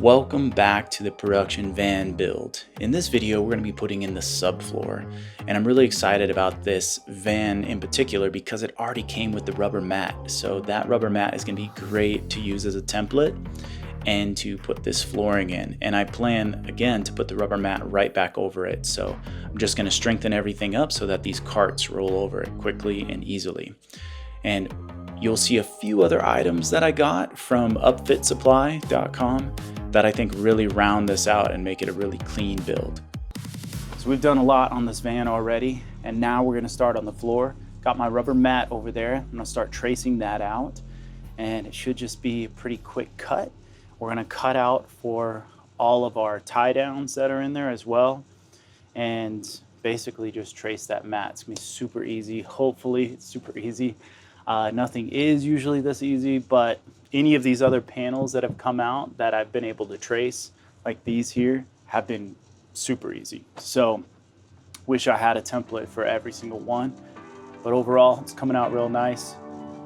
Welcome back to the production van build. In this video, we're going to be putting in the subfloor, and I'm really excited about this van in particular because it already came with the rubber mat. So that rubber mat is going to be great to use as a template and to put this flooring in. And I plan again to put the rubber mat right back over it. So I'm just going to strengthen everything up so that these carts roll over it quickly and easily. And you'll see a few other items that I got from upfitsupply.com that I think really round this out and make it a really clean build. So we've done a lot on this van already, and now we're gonna start on the floor. Got my rubber mat over there. I'm gonna start tracing that out, and it should just be a pretty quick cut. We're gonna cut out for all of our tie downs that are in there as well, and basically just trace that mat. It's gonna be super easy. Hopefully it's super easy. Nothing is usually this easy, but any of these other panels that have come out that I've been able to trace, like these here, have been super easy. So wish I had a template for every single one, but overall it's coming out real nice.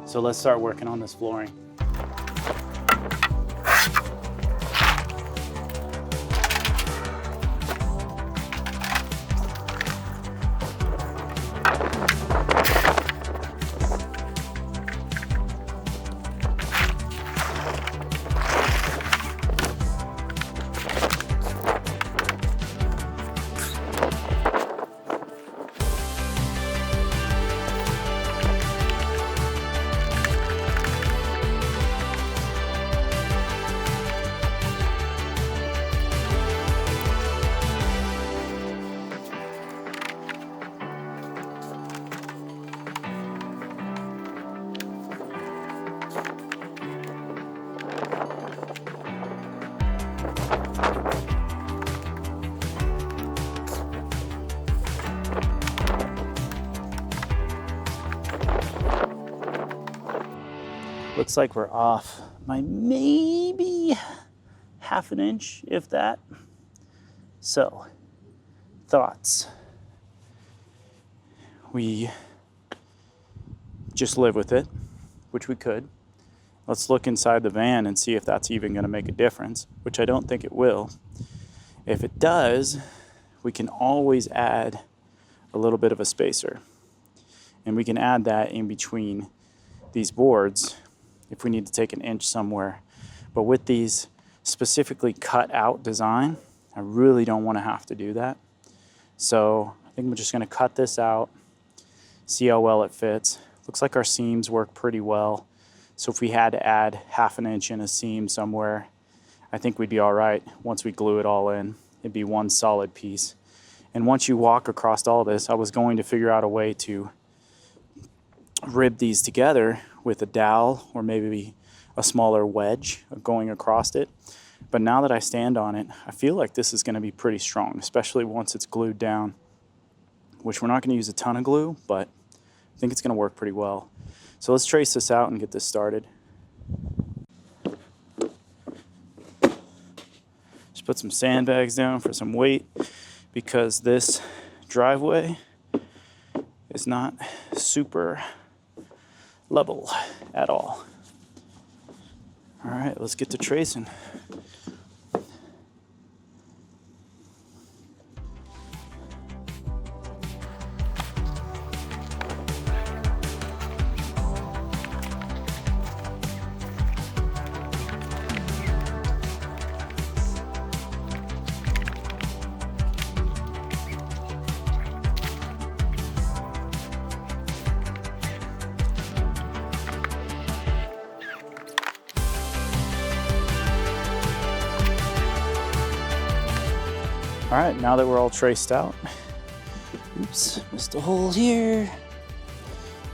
So let's start working on this flooring. Looks like we're off by maybe half an inch, if that. So, thoughts. We just live with it, which we could. Let's look inside the van and see if that's even gonna make a difference, which I don't think it will. If it does, we can always add a little bit of a spacer. And we can add that in between these boards if we need to take an inch somewhere. But with these specifically cut out design, I really don't want to have to do that. So I think I'm just going to cut this out, see how well it fits. Looks like our seams work pretty well. So if we had to add half an inch in a seam somewhere, I think we'd be all right. Once we glue it all in, it'd be one solid piece. And once you walk across all this, I was going to figure out a way to rib these together with a dowel or maybe a smaller wedge going across it. But now that I stand on it, I feel like this is going to be pretty strong, especially once it's glued down, which we're not going to use a ton of glue, but I think it's going to work pretty well. So let's trace this out and get this started. Just put some sandbags down for some weight because this driveway is not super level at all. All right, let's get to tracing. All right, now that we're all traced out, oops, missed a hole here.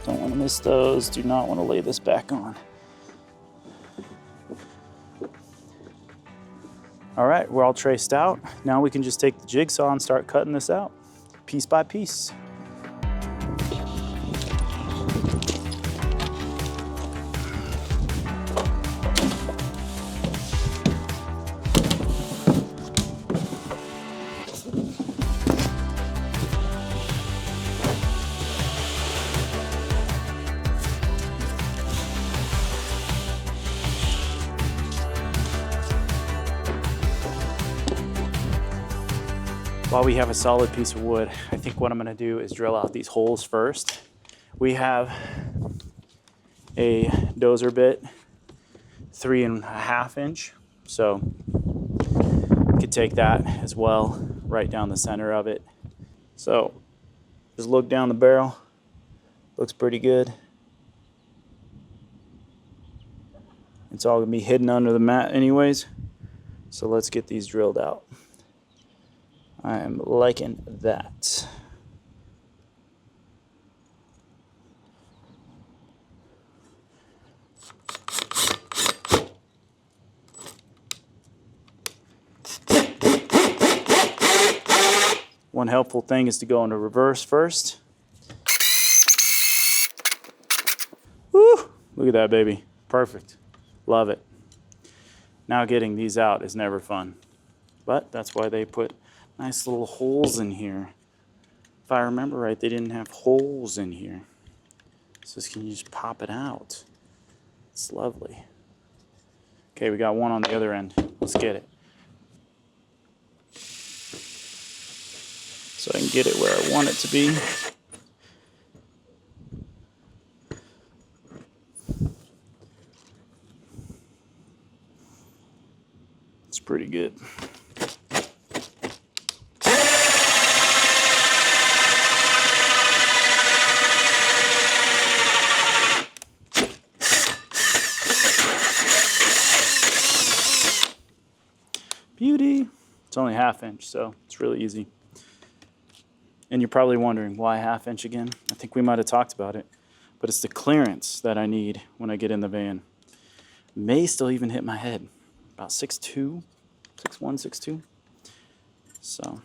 Don't want to miss those. Do not want to lay this back on. All right, we're all traced out. Now we can just take the jigsaw and start cutting this out piece by piece. While we have a solid piece of wood, I think what I'm gonna do is drill out these holes first. We have a dozer bit, 3.5 inch. So you could take that as well, right down the center of it. So just look down the barrel, looks pretty good. It's all gonna be hidden under the mat anyways. So let's get these drilled out. I am liking that. One helpful thing is to go into reverse first. Woo! Look at that, baby. Perfect. Love it. Now getting these out is never fun. But that's why they put nice little holes in here. If I remember right, they didn't have holes in here. So can you just pop it out? It's lovely. Okay, we got one on the other end. Let's get it. So I can get it where I want it to be. It's pretty good. Beauty. It's only 1/2 inch, so it's really easy. And you're probably wondering, why 1/2 inch again? I think we might have talked about it, but it's the clearance that I need when I get in the van. May still even hit my head. About 6'2", 6'1", 6'2". So,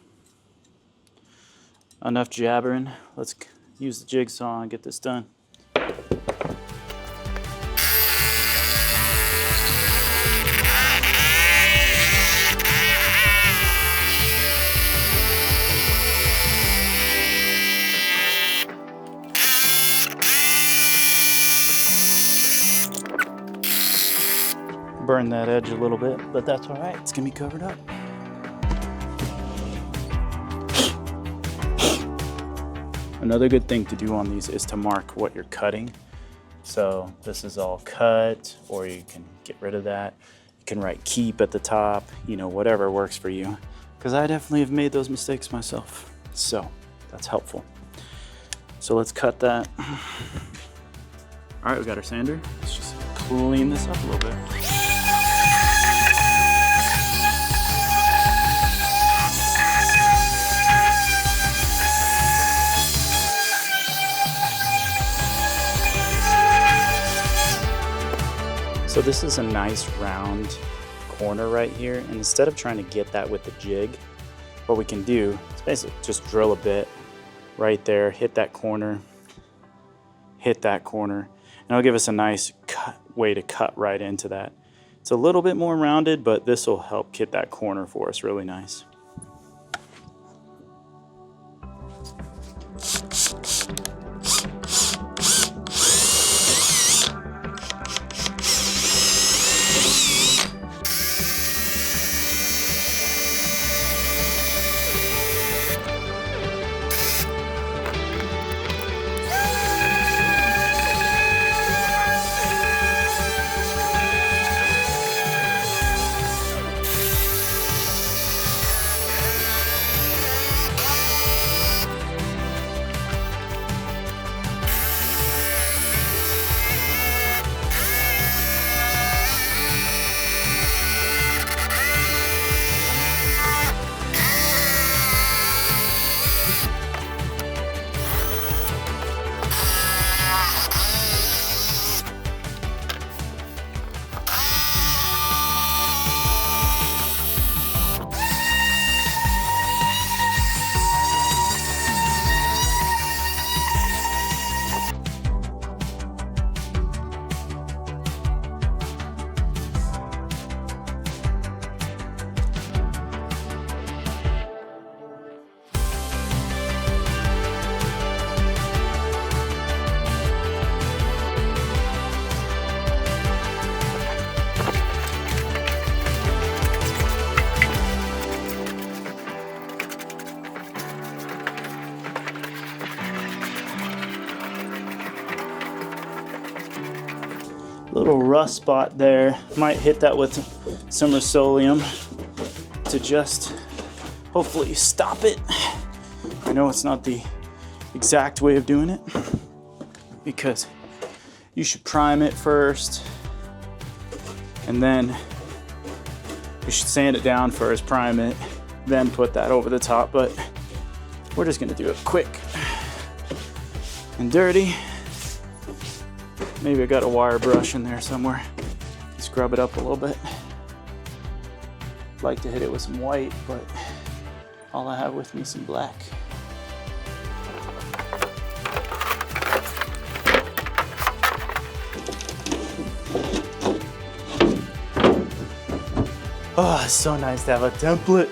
enough jabbering. Let's use the jigsaw and get this done. Burn that edge a little bit, but that's all right. It's gonna be covered up. Another good thing to do on these is to mark what you're cutting. So this is all cut, or you can get rid of that. You can write keep at the top, you know, whatever works for you. Because I definitely have made those mistakes myself. So that's helpful. So let's cut that. All right, we got our sander. Let's just clean this up a little bit. So this is a nice round corner right here, and instead of trying to get that with the jig, what we can do is basically just drill a bit right there, hit that corner, and it'll give us a nice way to cut right into that. It's a little bit more rounded, but this will help get that corner for us really nice. little rust spot there. Might hit that with some Rust-Oleum to just hopefully stop it. I know it's not the exact way of doing it because you should prime it first and then you should sand it down first, prime it, then put that over the top, but we're just gonna do it quick and dirty. Maybe I got a wire brush in there somewhere. Scrub it up a little bit. I'd like to hit it with some white, but all I have with me is some black. Oh, it's so nice to have a template.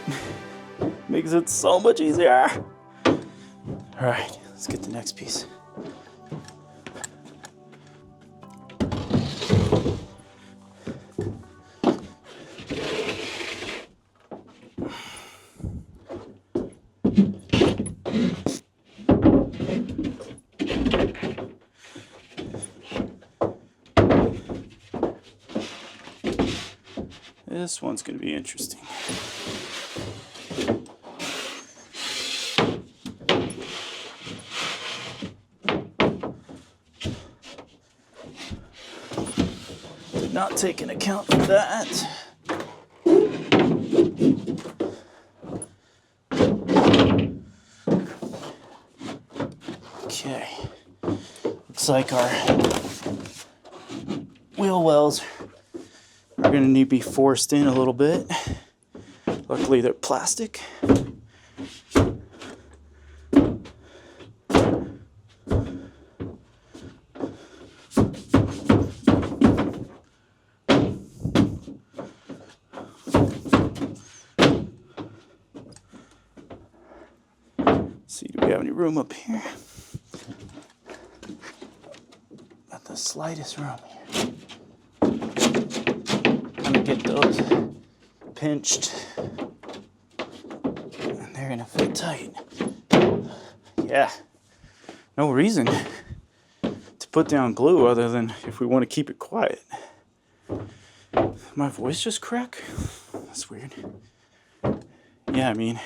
Makes it so much easier. All right, let's get the next piece. This one's going to be interesting. Did not take into account for that. Okay. Looks like our wheel wells are going to need to be forced in a little bit. Luckily they're plastic. Let's see, do we have any room up here? Got the slightest room here. Get those pinched and they're gonna fit tight. Yeah, no reason to put down glue other than if we want to keep it quiet. My voice just crack? That's weird. Yeah, I mean,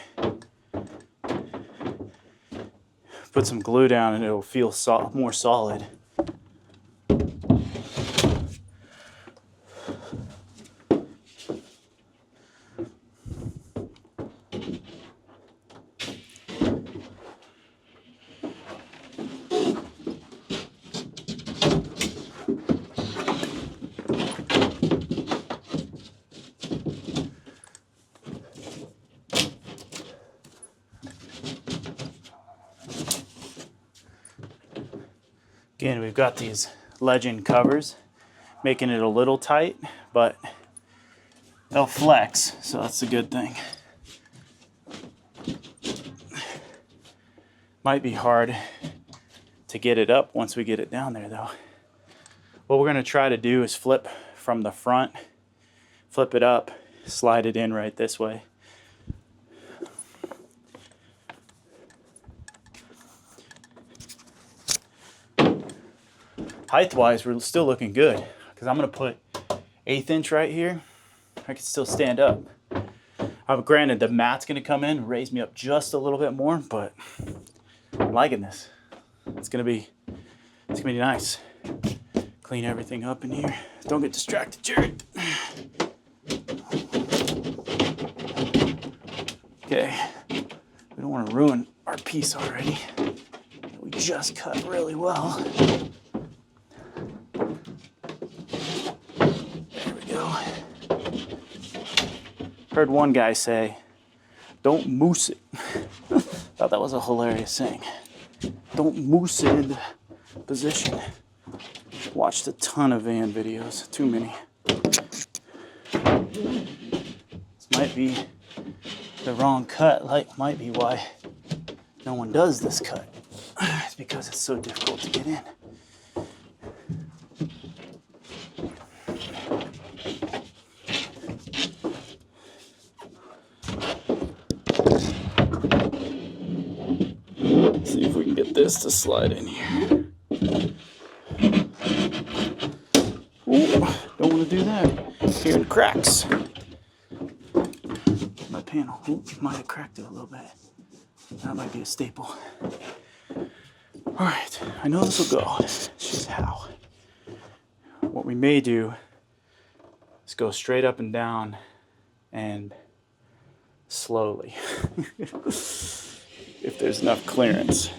put some glue down and it'll feel more solid. Again, we've got these legend covers, making it a little tight, but they'll flex, so that's a good thing. Might be hard to get it up once we get it down there though. What we're gonna try to do is flip from the front, flip it up, slide it in right this way. Height-wise, we're still looking good because I'm going to put 1/8 inch right here. I can still stand up. Granted, the mat's going to come in, raise me up just a little bit more, but I'm liking this. It's going to be nice. Clean everything up in here. Don't get distracted, Jared. Okay, we don't want to ruin our piece already. We just cut really well. Heard one guy say, don't moose it. Thought that was a hilarious saying. Don't moose it into position. Watched a ton of van videos, too many. This might be the wrong cut, like might be why no one does this cut. It's because it's so difficult to get in. See if we can get this to slide in here. Ooh. do that. Hearing cracks. My panel might have cracked it a little bit. That might be a staple. Alright, I know this will go. It's just how. What we may do is go straight up and down and slowly. If there's enough clearance.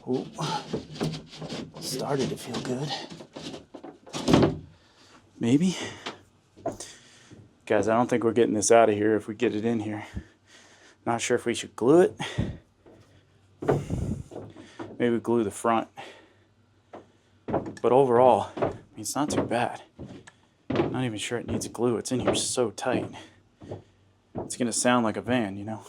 Ooh. Started to feel good. Maybe. Guys, I don't think we're getting this out of here if we get it in here. Not sure if we should glue it. Maybe glue the front. But overall, I mean, it's not too bad. I'm not even sure it needs glue. It's in here so tight. It's gonna sound like a van, you know?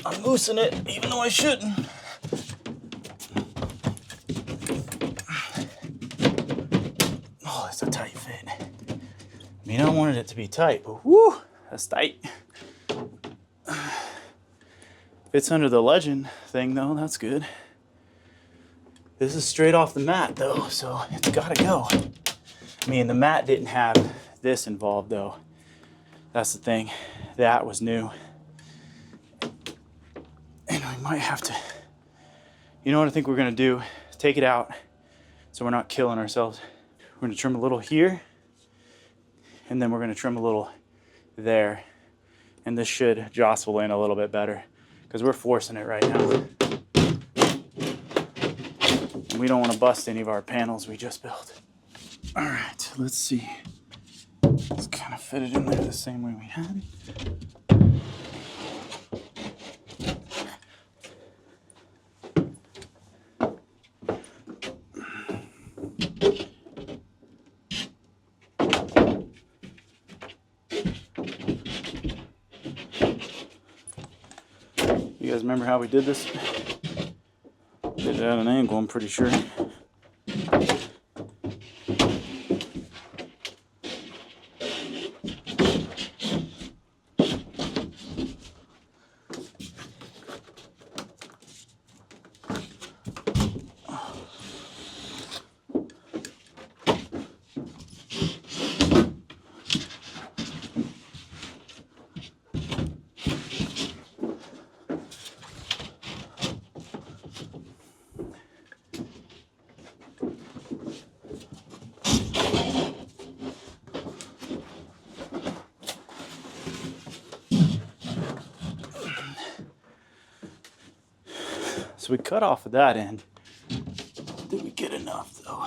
I'm loosening it, even though I shouldn't. Oh, it's a tight fit. I mean, I wanted it to be tight, but whoo, that's tight. Fits under the legend thing, though. That's good. This is straight off the mat, though, so it's gotta go. I mean, the mat didn't have this involved, though. That's the thing. That was new. And we might have to, you know what I think we're gonna do? Take it out so we're not killing ourselves. We're gonna trim a little here, and then we're gonna trim a little there. And this should jostle in a little bit better because we're forcing it right now. And we don't wanna bust any of our panels we just built. All right, let's see. Let's kind of fit it in there the same way we had it. You guys remember how we did this? Did it at an angle, I'm pretty sure. So we cut off of that end. Did we get enough though?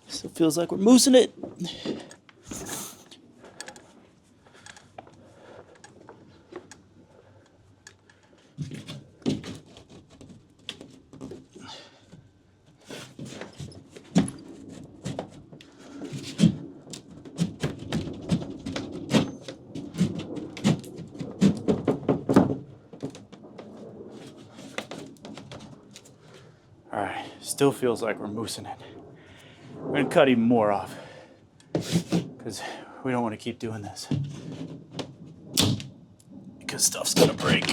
Still feels like we're moosing it. Alright, still feels like we're moosing it. We're gonna cut even more off because we don't want to keep doing this because stuff's gonna break.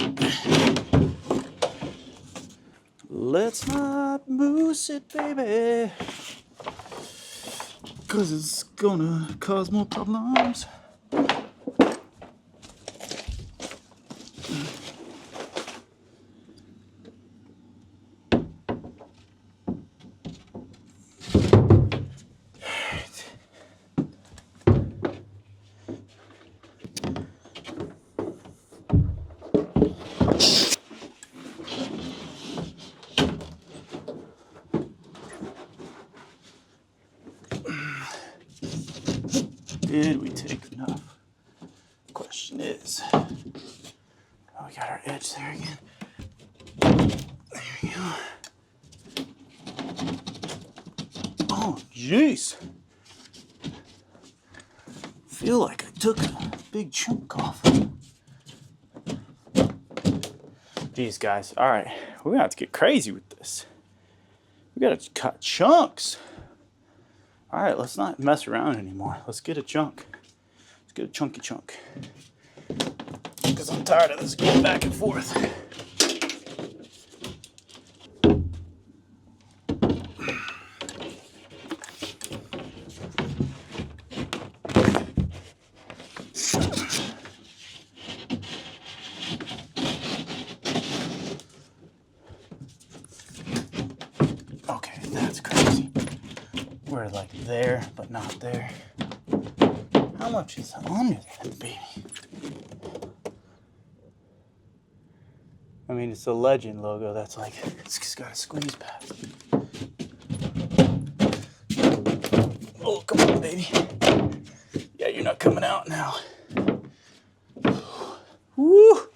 Let's not moose it, baby, because it's gonna cause more problems. Did we take enough? Question is, oh, we got our edge there again. There we go. Oh, jeez. Feel like I took a big chunk off. Jeez, guys. All right, we're gonna have to get crazy with this. We gotta cut chunks. All right, let's not mess around anymore. Let's get a chunk. Let's get a chunky chunk. Because I'm tired of this going back and forth. Okay, that's crazy. We're like there, but not there. How much is under that baby? I mean, it's a Legend logo. That's like, it's just got a squeeze past. Oh, come on, baby. Yeah, you're not coming out now. Woo!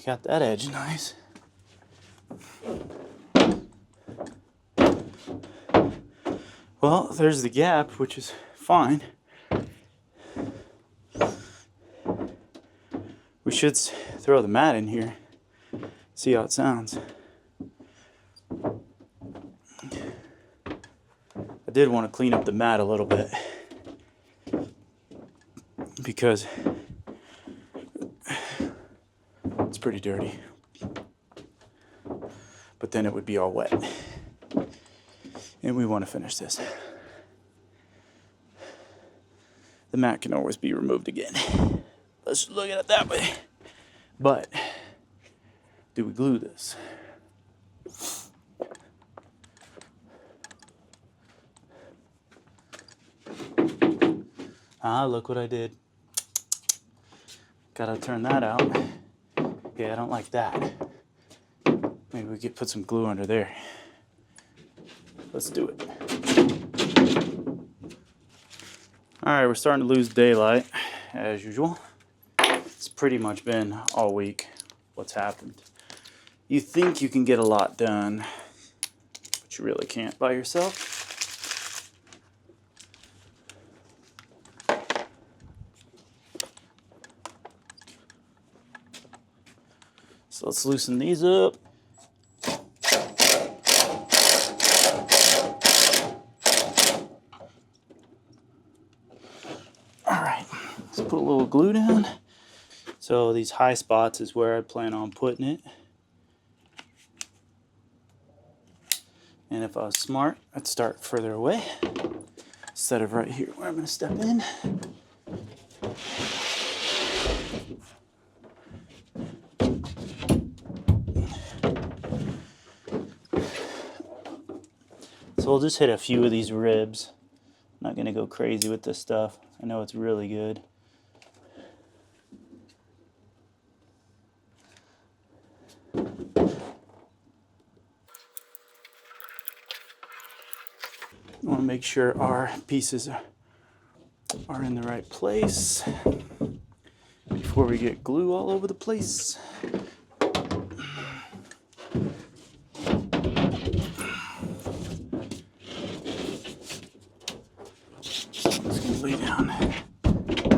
Got that edge nice. Well, there's the gap, which is fine. We should throw the mat in here, see how it sounds. I did want to clean up the mat a little bit because it's pretty dirty, but then it would be all wet. And we want to finish this. The mat can always be removed again. Let's look at it that way. But do we glue this? Ah, look what I did. Gotta turn that out. Yeah, I don't like that. Maybe we could put some glue under there. Let's do it. All right, we're starting to lose daylight, as usual. It's pretty much been all week what's happened. You think you can get a lot done, but you really can't by yourself. So let's loosen these up. Put a little glue down. So these high spots is where I plan on putting it. And if I was smart, I'd start further away instead of right here where I'm going to step in. So we'll just hit a few of these ribs. I'm not going to go crazy with this stuff. I know it's really good. We want to make sure our pieces are in the right place before we get glue all over the place. So I'm just going to lay down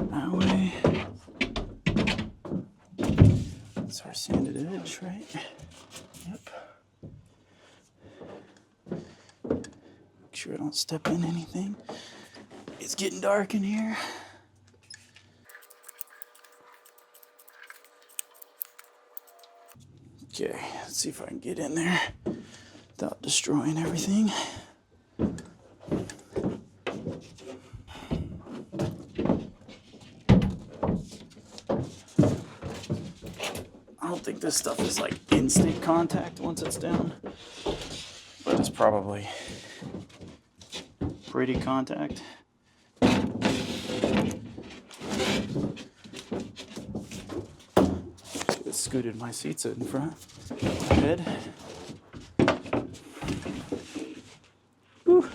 that way. That's our sanded edge, right? Yep. Make sure I don't step in anything. It's getting dark in here. Okay, let's see if I can get in there without destroying everything. I don't think this stuff is like instant contact once it's down, but it's probably pretty contact. Just scooted my seats in front. Head. Whew.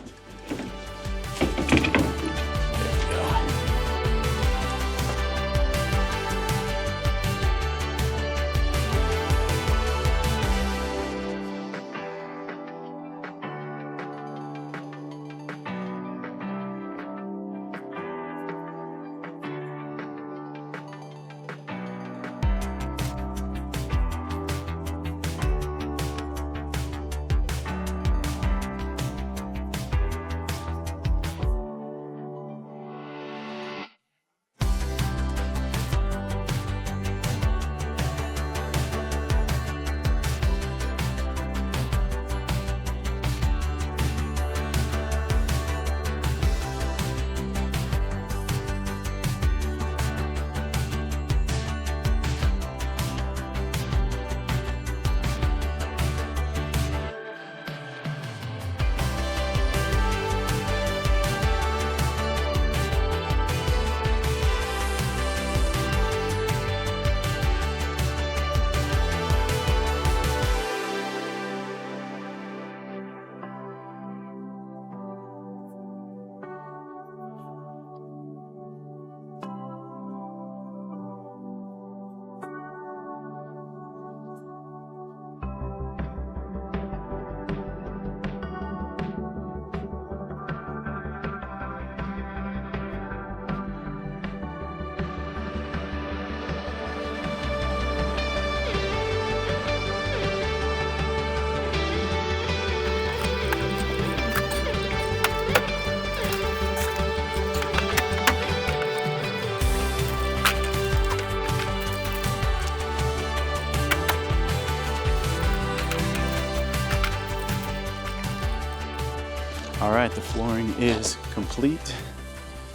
All right, the flooring is complete.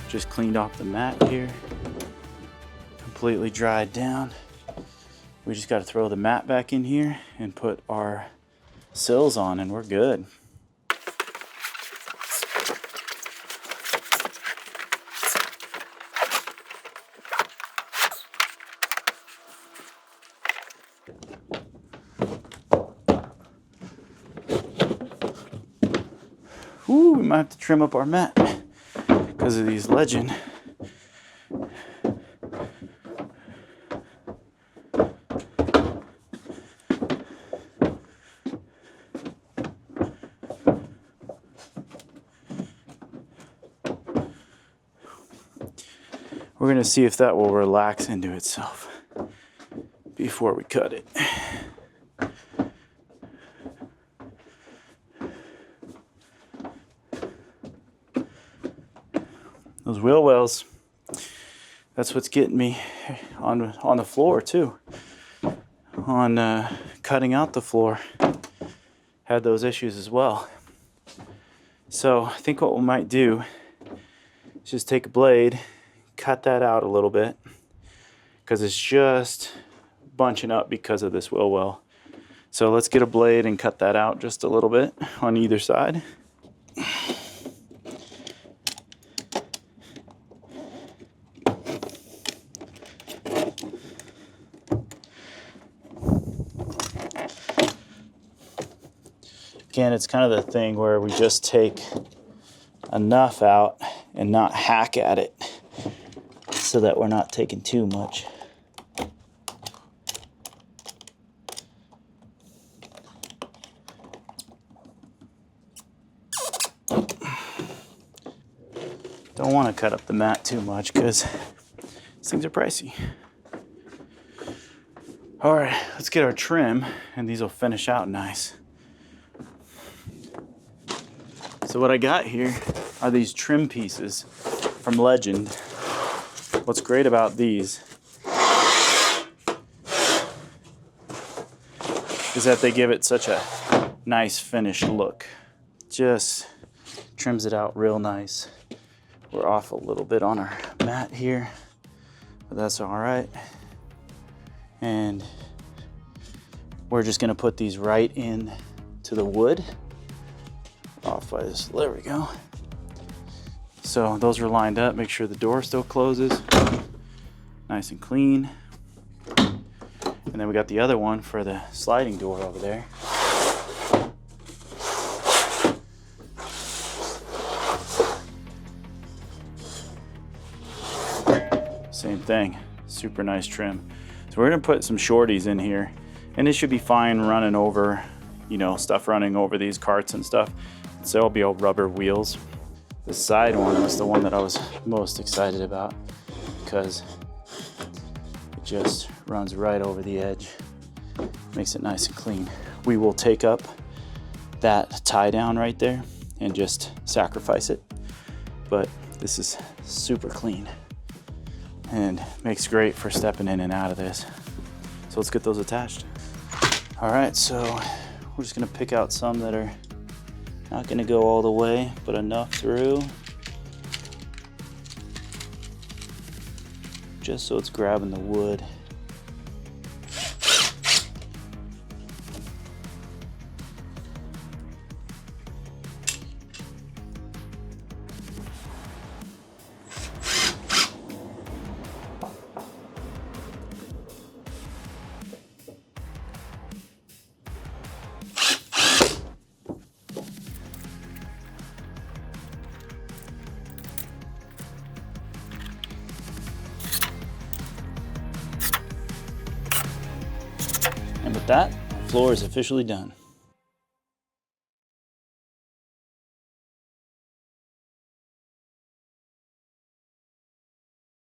Just cleaned off the mat here. Completely dried down. We just got to throw the mat back in here and put our sills on and we're good. Ooh, we might have to trim up our mat because of these legend. We're going to see if that will relax into itself before we cut it. Those wheel wells, that's what's getting me on the floor too. On cutting out the floor, had those issues as well. So I think what we might do is just take a blade, cut that out a little bit, because it's just bunching up because of this wheel well. So let's get a blade and cut that out just a little bit on either side. Again, it's kind of the thing where we just take enough out and not hack at it so that we're not taking too much. Don't want to cut up the mat too much because these things are pricey. All right, let's get our trim and these will finish out nice. So what I got here are these trim pieces from Legend. What's great about these is that they give it such a nice finished look. Just trims it out real nice. We're off a little bit on our mat here, but that's all right. And we're just gonna put these right in to the wood. Off by this, there we go. So those are lined up. Make sure the door still closes, nice and clean. And then we got the other one for the sliding door over there. Same thing, super nice trim. So we're gonna put some shorties in here, and it should be fine running over, you know, stuff running over these carts and stuff. So it'll be all rubber wheels. The side one was the one that I was most excited about because it just runs right over the edge, makes it nice and clean. We will take up that tie down right there and just sacrifice it. But this is super clean and makes great for stepping in and out of this. So let's get those attached. All right, so we're just gonna pick out some that are not gonna go all the way, but enough through, just so it's grabbing the wood. And with that, the floor is officially done.